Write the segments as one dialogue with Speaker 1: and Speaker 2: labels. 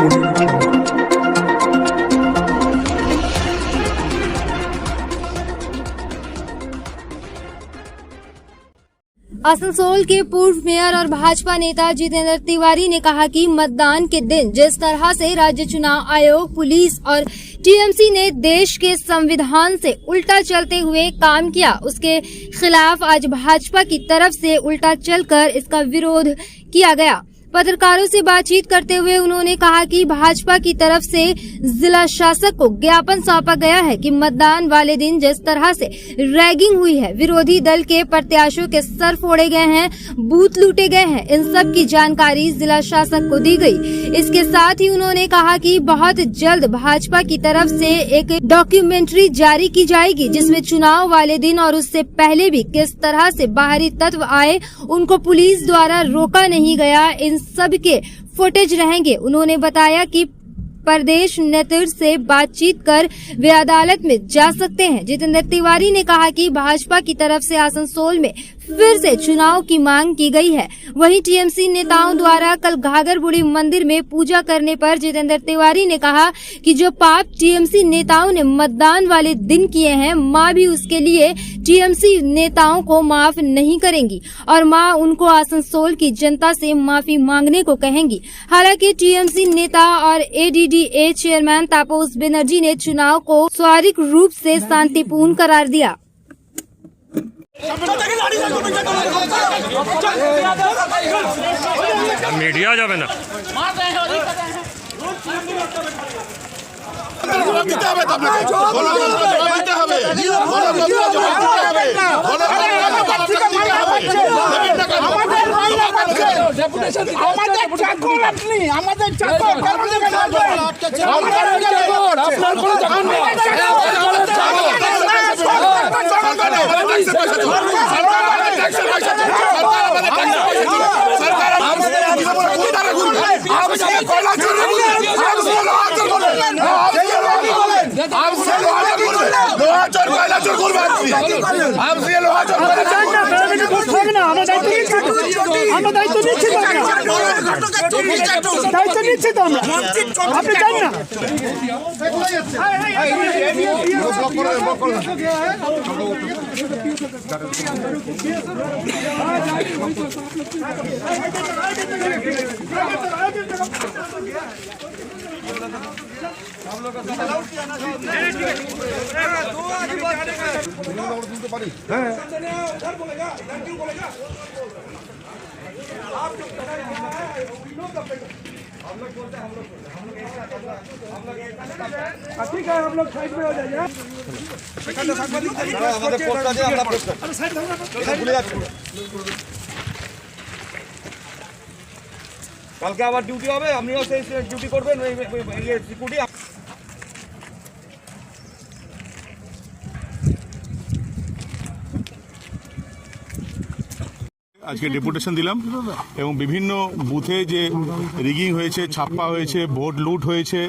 Speaker 1: आसनसोल के पूर्व मेयर और भाजपा नेता जितेंद्र तिवारी ने कहा कि मतदान के दिन जिस तरह से राज्य चुनाव आयोग, पुलिस और टीएमसी ने देश के संविधान से उल्टा चलते हुए काम किया, उसके खिलाफ आज भाजपा की तरफ से उल्टा चलकर इसका विरोध किया गया। पत्रकारों से बातचीत करते हुए उन्होंने कहा कि भाजपा की तरफ से जिला शासक को ज्ञापन सौंपा गया है कि मतदान वाले दिन जिस तरह से रैगिंग हुई है, विरोधी दल के प्रत्याशियों के सर फोड़े गए हैं, बूथ लूटे गए हैं, इन सब की जानकारी जिला शासक को दी गई। इसके साथ ही उन्होंने कहा कि बहुत जल्द भाजपा की तरफ से एक डॉक्यूमेंट्री जारी की जाएगी जिसमें चुनाव वाले दिन और उससे पहले भी किस तरह से बाहरी तत्व आए, उनको पुलिस द्वारा रोका नहीं गया, इन सब के फुटेज रहेंगे। उन्होंने बताया कि प्रदेश नेतृत्व से बातचीत कर वे अदालत में जा सकते हैं। जितेंद्र तिवारी ने कहा कि भाजपा की तरफ से आसनसोल में फिर से चुनाव की मांग की गई है। वहीं टीएमसी नेताओं द्वारा कल घाघरबुड़ी मंदिर में पूजा करने पर जितेंद्र तिवारी ने कहा कि जो पाप टीएमसी नेताओं ने मतदान वाले दिन किए हैं, मां भी उसके लिए टीएमसी नेताओं को माफ नहीं करेंगी और मां उनको आसनसोल की जनता से माफी मांगने को कहेंगी। हालांकि टीएमसी नेता और एडीडीए चेयरमैन तापस बनर्जी ने चुनाव को स्वाभाविक रूप से शांतिपूर्ण करार दिया।
Speaker 2: मीडिया जाबे ना
Speaker 3: ठीक है, हम लोग साइड में हो जाइए। কালকে আবার ডিউটি হবে, আপনিও সেই ডিউটি করবেন, সিকিউরিটি।
Speaker 4: আজকে ডেপুটেশন দিলাম এবং বিভিন্ন বুথে যে রিগিং হয়েছে, ছাপ্পা হয়েছে, ভোট লুট হয়েছে,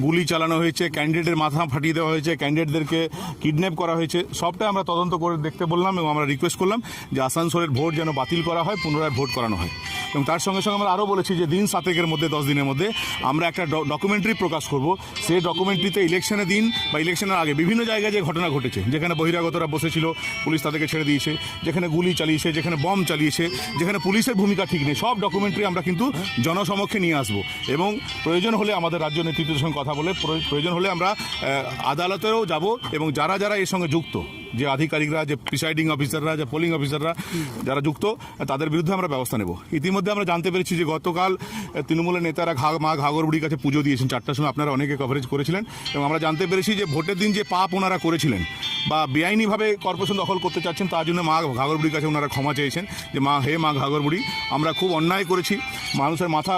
Speaker 4: গুলি চালানো হয়েছে, ক্যান্ডিডেটের মাথা ফাটিয়ে দেওয়া হয়েছে, ক্যান্ডিডেটদেরকে কিডন্যাপ করা হয়েছে, সবটা আমরা তদন্ত করে দেখতে বললাম এবং আমরা রিকোয়েস্ট করলাম যে আসানসোলের ভোট যেন বাতিল করা হয়, পুনরায় ভোট করানো হয়। এবং তার সঙ্গে সঙ্গে আমরা আরও বলেছি যে দিন 7 মধ্যে 10 দিনের মধ্যে আমরা একটা ডকুমেন্টারি প্রকাশ করব। সেই ডকুমেন্টারিতে ইলেকশনের দিন বা ইলেকশনের আগে বিভিন্ন জায়গায় যে ঘটনা ঘটেছে, যেখানে বহিরাগতরা বসেছিল পুলিশ তাদেরকে ছেড়ে দিয়েছে, যেখানে গুলি চালিয়েছে, যেখানে বম চালিয়েছে, যেখানে পুলিশের ভূমিকা ঠিক নেই, সব ডকুমেন্টারি আমরা কিন্তু জনসমক্ষে নিয়ে আসবো এবং প্রয়োজন হলে আমাদের রাজ্য নেতৃত্বের সঙ্গে কথা বলে প্রয়োজন হলে আমরা আদালতেও যাব এবং যারা যারা এর সঙ্গে যুক্ত, যে আধিকারিকরা, যে প্রিসাইডিং অফিসাররা, যে পোলিং অফিসাররা যারা যুক্ত, তাদের বিরুদ্ধে আমরা ব্যবস্থা নেব। ইতিমধ্যে আমরা জানতে পেরেছি যে গতকাল তৃণমূলের নেতারা মা ঘাগরবুড়ির কাছে পুজো দিয়েছেন 4টার সময়, আপনারা অনেকে কভারেজ করেছিলেন এবং আমরা জানতে পেরেছি যে ভোটের দিন যে পাপ ওনারা করেছিলেন বা বেআইনিভাবে কর্পোরেশন দখল করতে চাচ্ছেন, তার জন্য মা ঘাগরবুড়ির কাছে ওনারা ক্ষমা চেয়েছেন যে মা ঘাগরবুড়ি, আমরা খুব অন্যায় করেছি, মানুষের মাথা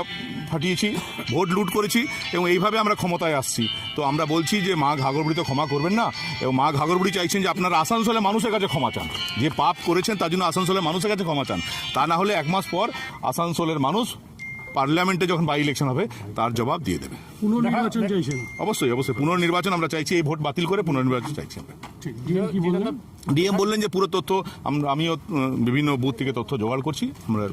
Speaker 4: ফাটিয়েছি, ভোট লুট করেছি এবং এইভাবে আমরা ক্ষমতায় আসছি। তো আমরা বলছি যে মা ঘাগরবুড়ি তো ক্ষমা করবেন না এবং মা ঘাগরবুড়ি চাইছেন যে আপনারা আসানসোলে মানুষের কাছে ক্ষমা চান, যে পাপ করেছেন তার জন্য আসানসোলের মানুষের কাছে ক্ষমা চান। তা না হলে 1 মাস পর আসানসোলের মানুষ পার্লামেন্টে যখন বাই ইলেকশন হবে তার জবাব দিয়ে দেবে।
Speaker 3: পুনর্নির্বাচন চাইছেন?
Speaker 4: অবশ্যই পুনর্নির্বাচন আমরা চাইছি, এই ভোট বাতিল করে পুনর্নির্বাচন চাইছি আমরা। ডিএম বললেন যে পুরো তথ্য আমিও বিভিন্ন বুথ থেকে তথ্য জোগাড় করছি, আমরা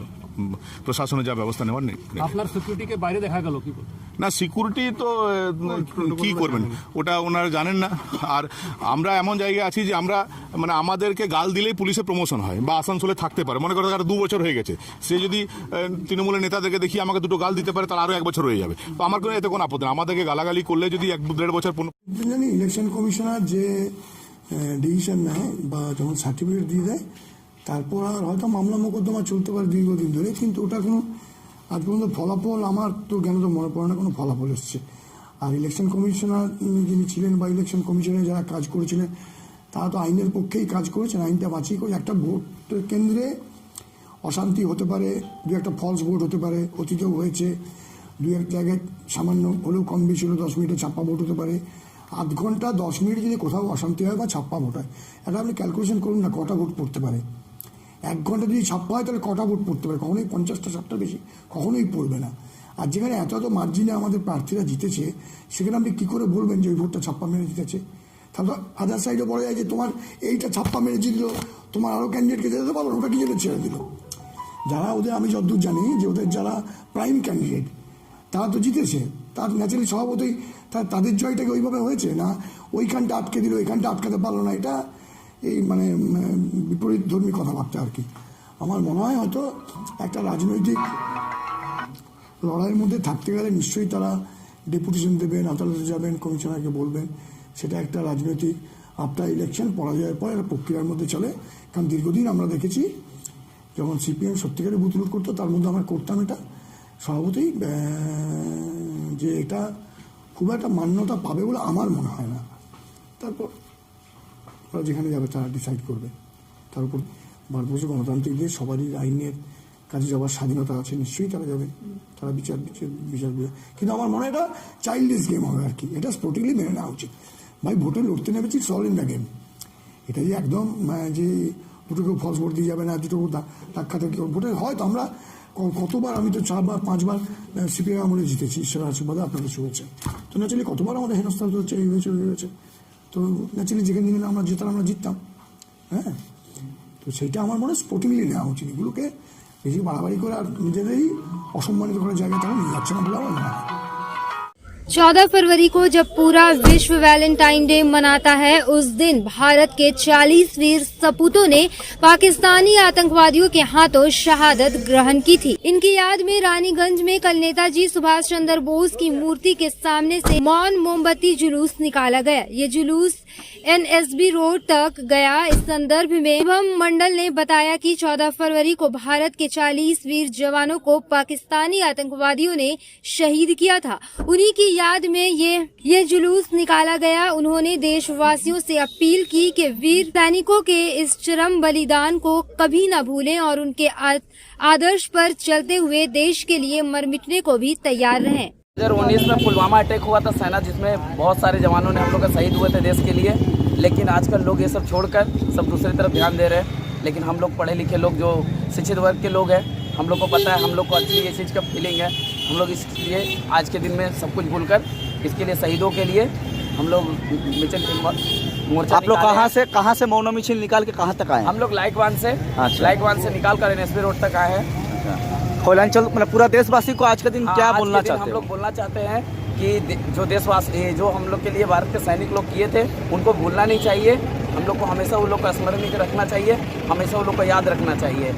Speaker 4: প্রশাসনে যা ব্যবস্থা নেওয়ার নেই।
Speaker 3: আপনার সিকিউরিটিকে বাইরে দেখা গেল কি?
Speaker 4: না সিকিউরিটি তো কি করবেন ওটা ওনারা জানেন না। আর আমরা এমন জায়গায় আছি যে আমরা মানে আমাদেরকে গাল দিলেই পুলিশে প্রমোশন হয় বা আসানসোলে থাকতে পারে। মনে করো তার 2 বছর হয়ে গেছে, সে যদি তৃণমূলের নেতাদেরকে দেখি আমাকে 2টো গাল দিতে পারে, তার আরও 1 বছর হয়ে যাবে। তো আমার কোনো এতে কোনো আপত্তি না। আমাদেরকে গালাগালি করলে যদি 1-1.5 বছর
Speaker 2: জানি ইলেকশন কমিশনার যে ডিসিশন নেয় বা যখন সার্টিফিকেট দিয়ে দেয় তারপর আর হয়তো মামলা মোকদ্দমা চলতে পারে দীর্ঘদিন ধরে, কিন্তু ওটা কোনো আজ পর্যন্ত ফলাফল আমার তো জ্ঞান তো মনে পড়ে না কোনো ফলাফল এসছে। আর ইলেকশন কমিশনার যিনি ছিলেন বা ইলেকশন কমিশনে যারা কাজ করেছিলেন তারা তো আইনের পক্ষেই কাজ করেছেন, আইনটা বাঁচিয়ে করে। একটা ভোট কেন্দ্রে অশান্তি হতে পারে, 2-1টা ফলস ভোট হতে পারে, অতীতেও হয়েছে। 2-1 জায়গায় সামান্য হলেও কম বেশি হলেও 10 মিনিটে ছাপ্পা ভোট হতে পারে। 8 ঘন্টা 10 মিনিট যদি কোথাও অশান্তি হয় বা ছাপ্পা ভোট হয়, এটা আপনি ক্যালকুলেশন করুন না কটা ভোট পড়তে পারে। 1 ঘন্টা যদি ছাপ্পা হয় তাহলে কটা ভোট পড়তে পারে? কখনোই 50টা 60টার বেশি কখনোই পড়বে না। আর যেখানে এত এত মার্জিনে আমাদের প্রার্থীরা জিতেছে সেখানে আপনি কী করে বলবেন যে ওই ভোটটা ছাপ্পা মেরে জিতেছে? তাহলে আদার সাইডে বলা যায় যে তোমার এইটা ছাপ্পা মেরে জিতলো, তোমার আরও ক্যান্ডিডেটকে যেতে পারো, ওটা কি জন্য ছেড়ে দিল? যারা ওদের, আমি যতদূর জানি যে ওদের যারা প্রাইম ক্যান্ডিডেট তারা তো জিতেছে, তার ন্যাচারালি স্বভাবতই তাদের জয়টাকে ওইভাবে হয়েছে না ওইখানটা আটকে দিল, ওইখানটা আটকাতে পারলো না। এটা এই মানে বিপরীত ধর্মী কথাবার্তা আর কি। আমার মনে হয় হয়তো একটা রাজনৈতিক লড়াইয়ের মধ্যে থাকতে গেলে নিশ্চয়ই তারা ডেপুটেশন দেবেন, আদালতে যাবেন, কমিশনারকে বলবেন। সেটা একটা রাজনৈতিক আফটার ইলেকশন পরাজয়ের পর একটা প্রক্রিয়ার মধ্যে চলে। কারণ দীর্ঘদিন আমরা দেখেছি যখন সিপিএম সত্যিকারে বুথ লুট করতো, তার মধ্যে আমরা করতাম এটা স্বভাবতই, যে এটা খুব একটা মান্যতা পাবে বলে আমার মনে হয় না। তারপর ওরা যেখানে যাবে তারা ডিসাইড করবে। তার উপর ভারতবর্ষ গণতান্ত্রিক দেশ, সবারই আইনের কাজে যাওয়ার স্বাধীনতা আছে, নিশ্চয়ই তারা যাবে, তারা বিচার। কিন্তু আমার মনে হয় এটা চাইল্ডিশ গেম হবে আর কি। এটা স্পোর্টিংলি মেনে নেওয়া উচিত। ভাই ভোটে লড়তে নেমেছি, সল ইন দ্য গেম। এটা যে একদম যে দুটো কেউ ফলস ভোট দিয়ে যাবে না, দুটো ধাক্কাতে কেউ ভোটে হয়। তো আমরা কতবার, আমি তো 4বার 5বার সিপিএম আমলে জিতেছি, ঈশ্বরের আশীর্বাদে, আপনাদের শুভেচ্ছা। তো ন্যাচারালি কতবার আমাদের হেনস্থা হচ্ছে, এই হয়েছে ওই হয়েছে। তো ন্যাচারালি যেখানে যেখানে আমরা জেতার আমরা জিততাম। হ্যাঁ, তো সেইটা আমার মনে হয় স্পোর্টিংলি নেওয়া উচিত। এগুলোকে বেশি বাড়াবাড়ি করে আর নিজেদেরই অসম্মানিত করার জায়গায় তারা নিয়ে যাচ্ছে না বলে আমার মনে হয়।
Speaker 1: 14 फरवरी को जब पूरा विश्व वैलेंटाइन डे मनाता है, उस दिन भारत के 40 वीर सपूतों ने पाकिस्तानी आतंकवादियों के हाथों शहादत ग्रहण की थी। इनकी याद में रानीगंज में कल नेताजी सुभाष चंद्र बोस की मूर्ति के सामने से मौन मोमबत्ती जुलूस निकाला गया। ये जुलूस एनएसबी रोड तक गया। इस संदर्भ में शुभम मंडल ने बताया कि 14 फरवरी को भारत के 40 वीर जवानों को पाकिस्तानी आतंकवादियों ने शहीद किया था। उन्हीं की याद में ये जुलूस निकाला गया। उन्होंने देशवासियों से अपील की कि वीर सैनिकों के इस चरम बलिदान को कभी न भूलें और उनके आदर्श पर चलते हुए देश के लिए मर मिटने को भी तैयार रहें।
Speaker 5: 2019 में पुलवामा अटैक हुआ था सेना, जिसमें बहुत सारे जवानों ने हम लोग का शहीद हुए थे देश के लिए। लेकिन आजकल लोग ये सब छोड़कर सब दूसरी तरफ ध्यान दे रहे हैं। लेकिन हम लोग पढ़े लिखे लोग, जो शिक्षित वर्ग के लोग हैं, हम लोग को पता है, हम लोग को अच्छी ये चीज़ का फीलिंग है। हम लोग इसलिए आज के दिन में सब कुछ भूलकर इसके लिए शहीदों के लिए हम लोग मोर्चा।
Speaker 6: आप लोग कहाँ से मौन मिছিল निकाल के कहाँ तक आए?
Speaker 5: हम लोग लाइकवान से निकाल कर एनएसपी रोड तक आए हैं।
Speaker 6: कोयलांचल मतलब पूरा देशवासी को आज का दिन क्या बोलना चाहते
Speaker 5: हम
Speaker 6: हैं?
Speaker 5: लोग बोलना चाहते हैं कि जो देशवासी, जो हम लोग के लिए भारत के सैनिक लोग किए थे, उनको भूलना नहीं चाहिए। हम लोग को हमेशा उन लोग का स्मरण रखना चाहिए, हमेशा उन लोग को याद रखना चाहिए।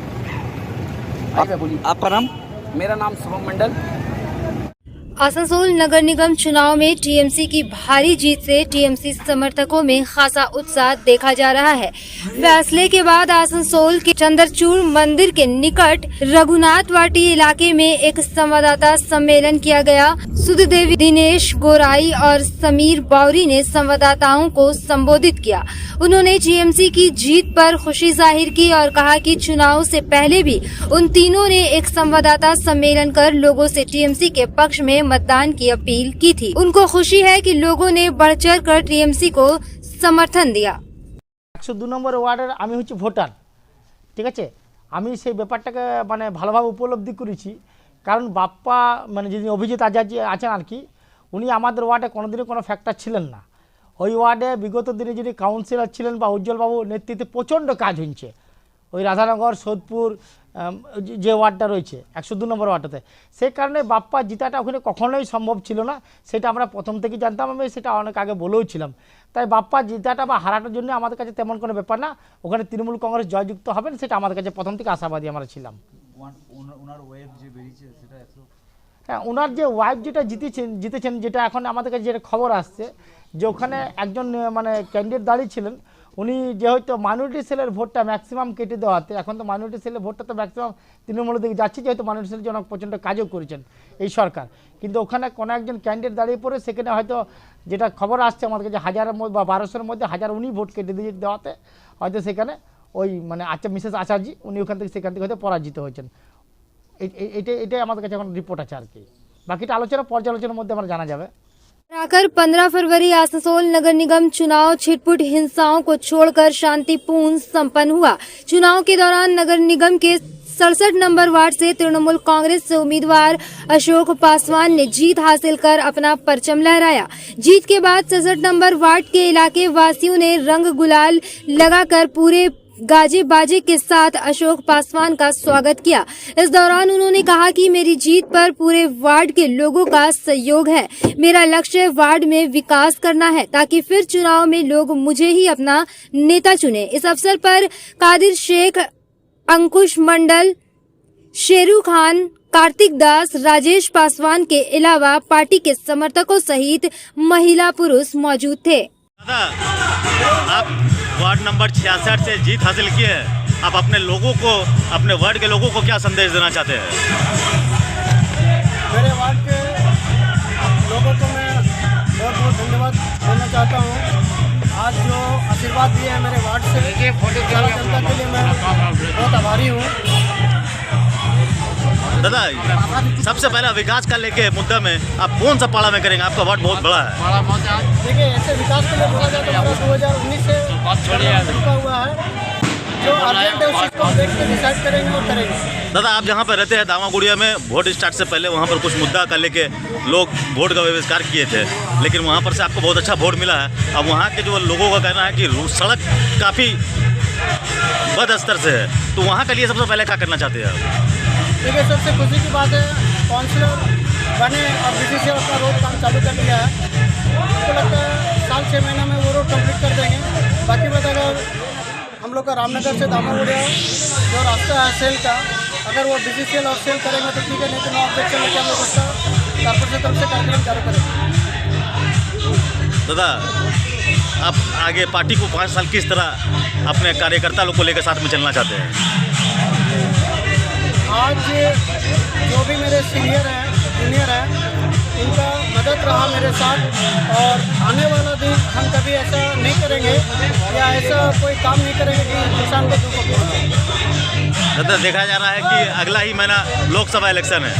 Speaker 6: आपका नाम?
Speaker 5: मेरा नाम शुभम मंडल।
Speaker 1: आसनसोल नगर निगम चुनाव में टीएमसी की भारी जीत से टीएमसी समर्थकों में खासा उत्साह देखा जा रहा है। फैसले के बाद आसनसोल के चंद्रचूड़ मंदिर के निकट रघुनाथ वाटी इलाके में एक संवाददाता सम्मेलन किया गया। सुधदेवी, दिनेश गोराई और समीर बावरी ने संवाददाताओं को संबोधित किया। उन्होंने टीएमसी की जीत पर खुशी जाहिर की और कहा कि चुनाव से पहले भी उन तीनों ने एक संवाददाता सम्मेलन कर लोगों से टीएमसी के पक्ष में मतदान की अपील की थी। उनको खुशी है कि लोगों ने बढ़ चढ़ कर टीएमसी को समर्थन दिया।
Speaker 7: 102 নম্বর ওয়ার্ডের আমি হচ্ছে ভোটার, ঠিক আছে। আমি সেই ব্যাপারটাকে মানে ভালোভাবে উপলব্ধি করেছি, কারণ বাপ্পা মানে যিনি অভিজিৎ আচার্য আছেন আর কি, উনি আমাদের ওয়ার্ডে কোনোদিনই কোনো ফ্যাক্টর ছিলেন না। ওই ওয়ার্ডে বিগত দিনে যিনি কাউন্সিলর ছিলেন বা উজ্জ্বলবাবু নেতৃত্বে প্রচণ্ড কাজ হয়েছে। ওই রাধানগর সোদপুর যে ওয়ার্ডটা রয়েছে 102 নম্বর ওয়ার্ডটাতে, সেই কারণে বাপ্পা জিতাটা ওখানে কখনোই সম্ভব ছিল না, সেটা আমরা প্রথম থেকেই জানতাম, আমি সেটা অনেক আগে বলেও ছিলাম। তাই বাপ্পা জিতাটা বা হারাটার জন্য আমাদের কাছে তেমন কোনো ব্যাপার না, ওখানে তৃণমূল কংগ্রেস জয়যুক্ত হবেন সেটা আমাদের কাছে প্রথম থেকে আশাবাদী আমরা ছিলাম। হ্যাঁ, ওনার যে ওয়াইফ যেটা জিতেছেন যেটা এখন আমাদের কাছে যেটা খবর আসছে যে ওখানে একজন মানে ক্যান্ডিডেট দাঁড়িয়েছিলেন, উনি যেহেতু মাইনরিটি সেলের ভোটটা ম্যাক্সিমাম কেটে দেওয়াতে, এখন তো মাইনরিটি সেলের ভোটটা তো ম্যাক্সিমাম তৃণমূলের দিকে যাচ্ছে, যেহেতু মাইনরিটি সেলের জন্য প্রচণ্ড কাজও করেছেন এই সরকার, কিন্তু ওখানে কোনো একজন ক্যান্ডিডেট দাঁড়িয়ে পড়ে সেখানে হয়তো যেটা খবর আসছে আমাদের কাছে 1000-এর মধ্যে বা 1200-এর মধ্যে 1000 উনি ভোট কেটে দেওয়াতে হয়তো সেখানে ওই মানে মিসেস আচার্য উনি সেখান থেকে হয়তো পরাজিত হয়েছেন। এটাই আমাদের কাছে এখন রিপোর্ট আছে আর কি, বাকিটা পর্যালোচনার মধ্যে আমরা জানা যাবে।
Speaker 1: आकर 15 फरवरी आसनसोल नगर निगम चुनाव छिटपुट हिंसाओं को छोड़कर शांतिपूर्ण संपन्न हुआ। चुनाव के दौरान नगर निगम के 67 नंबर वार्ड से तृणमूल कांग्रेस से उम्मीदवार अशोक पासवान ने जीत हासिल कर अपना परचम लहराया। जीत के बाद 67 नंबर वार्ड के इलाके वासियों ने रंग गुलाल लगाकर पूरे गाजे बाजे के साथ अशोक पासवान का स्वागत किया। इस दौरान उन्होंने कहा कि मेरी जीत पर पूरे वार्ड के लोगों का सहयोग है। मेरा लक्ष्य वार्ड में विकास करना है ताकि फिर चुनाव में लोग मुझे ही अपना नेता चुने। इस अवसर पर कादिर शेख, अंकुश मंडल, शेरू खान, कार्तिक दास, राजेश पासवान के अलावा पार्टी के समर्थकों सहित महिला पुरुष मौजूद थे।
Speaker 8: आप वार्ड नंबर 66 से जीत हासिल की है, आप अपने लोगों को, अपने वार्ड के लोगों को क्या संदेश देना चाहते हैं?
Speaker 9: मेरे वार्ड के लोगों को मैं बहुत बहुत धन्यवाद देना चाहता हूँ। आज जो आशीर्वाद दिए हैं मेरे वार्ड से, सारा जनता के लिए मैं बहुत आभारी हूँ।
Speaker 8: दादा, सबसे पहला विकास का लेके मुद्दा में आप कौन सा पाड़ा में करेंगे? आपका वार्ड बहुत बड़ा है।
Speaker 9: देखिए, ऐसे विकास के लिए बोला जाए तो हमारा 2019 से रुका हुआ है, जो अर्जेंट है उसी को देख के डिसाइड करेंगे और करेंगे।
Speaker 8: दादा, आप जहाँ पर रहते हैं दामागुड़िया में, वोट स्टार्ट से पहले वहाँ पर कुछ मुद्दा का लेके लोग वोट का बहिष्कार किए थे, लेकिन वहाँ पर से आपको बहुत अच्छा वोट मिला है। अब वहाँ के जो लोगों का कहना है कि सड़क काफ़ी बद स्तर से है, तो वहाँ के लिए सबसे पहले क्या करना चाहते हैं आप?
Speaker 9: देखिए, सबसे खुशी की बात है काउंसलर बने और बीसीसी अपना रोड काम चालू कर दिया है। मुझको लगता है 7-6 महीने में वो रोड कंप्लीट कर देंगे। बाकी बात, अगर हम लोग का रामनगर से दामागुड़िया जो रास्ता है सेल का, अगर वो बीसीसीएल और सेल करेंगे तो ठीक है, नहीं तो नो ऑब्जेक्शन लेके हम लोग उसका कारपोरेशन तरफ से कार्यक्रम चालू करेंगे।
Speaker 8: दादा, आप आगे पार्टी को 5 साल किस तरह अपने कार्यकर्ता लोग को लेकर साथ में चलना चाहते हैं?
Speaker 9: आज जो भी मेरे सीनियर हैं, जूनियर हैं, इनका मदद रहा मेरे साथ, और आने वाला दिन हम कभी ऐसा नहीं करेंगे या ऐसा कोई काम नहीं करेंगे कि किसान को दुख पहुंचे।
Speaker 8: दादा, देखा जा रहा है कि अगला ही महीना लोकसभा इलेक्शन है,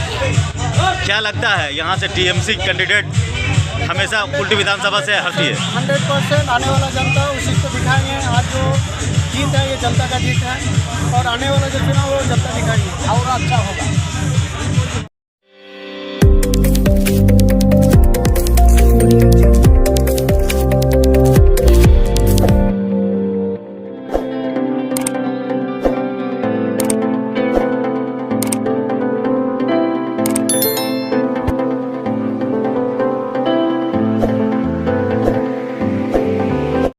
Speaker 8: क्या लगता है यहाँ से टीएमसी कैंडिडेट हमेशा उल्टी विधानसभा से हटती है?
Speaker 9: 100% आने वाला जनता उसी को दिखाएंगे। आज जो जीत है ये जनता का जीत है, और आने वाला जो चुनाव वो जनता दिखाएंगे और अच्छा होगा।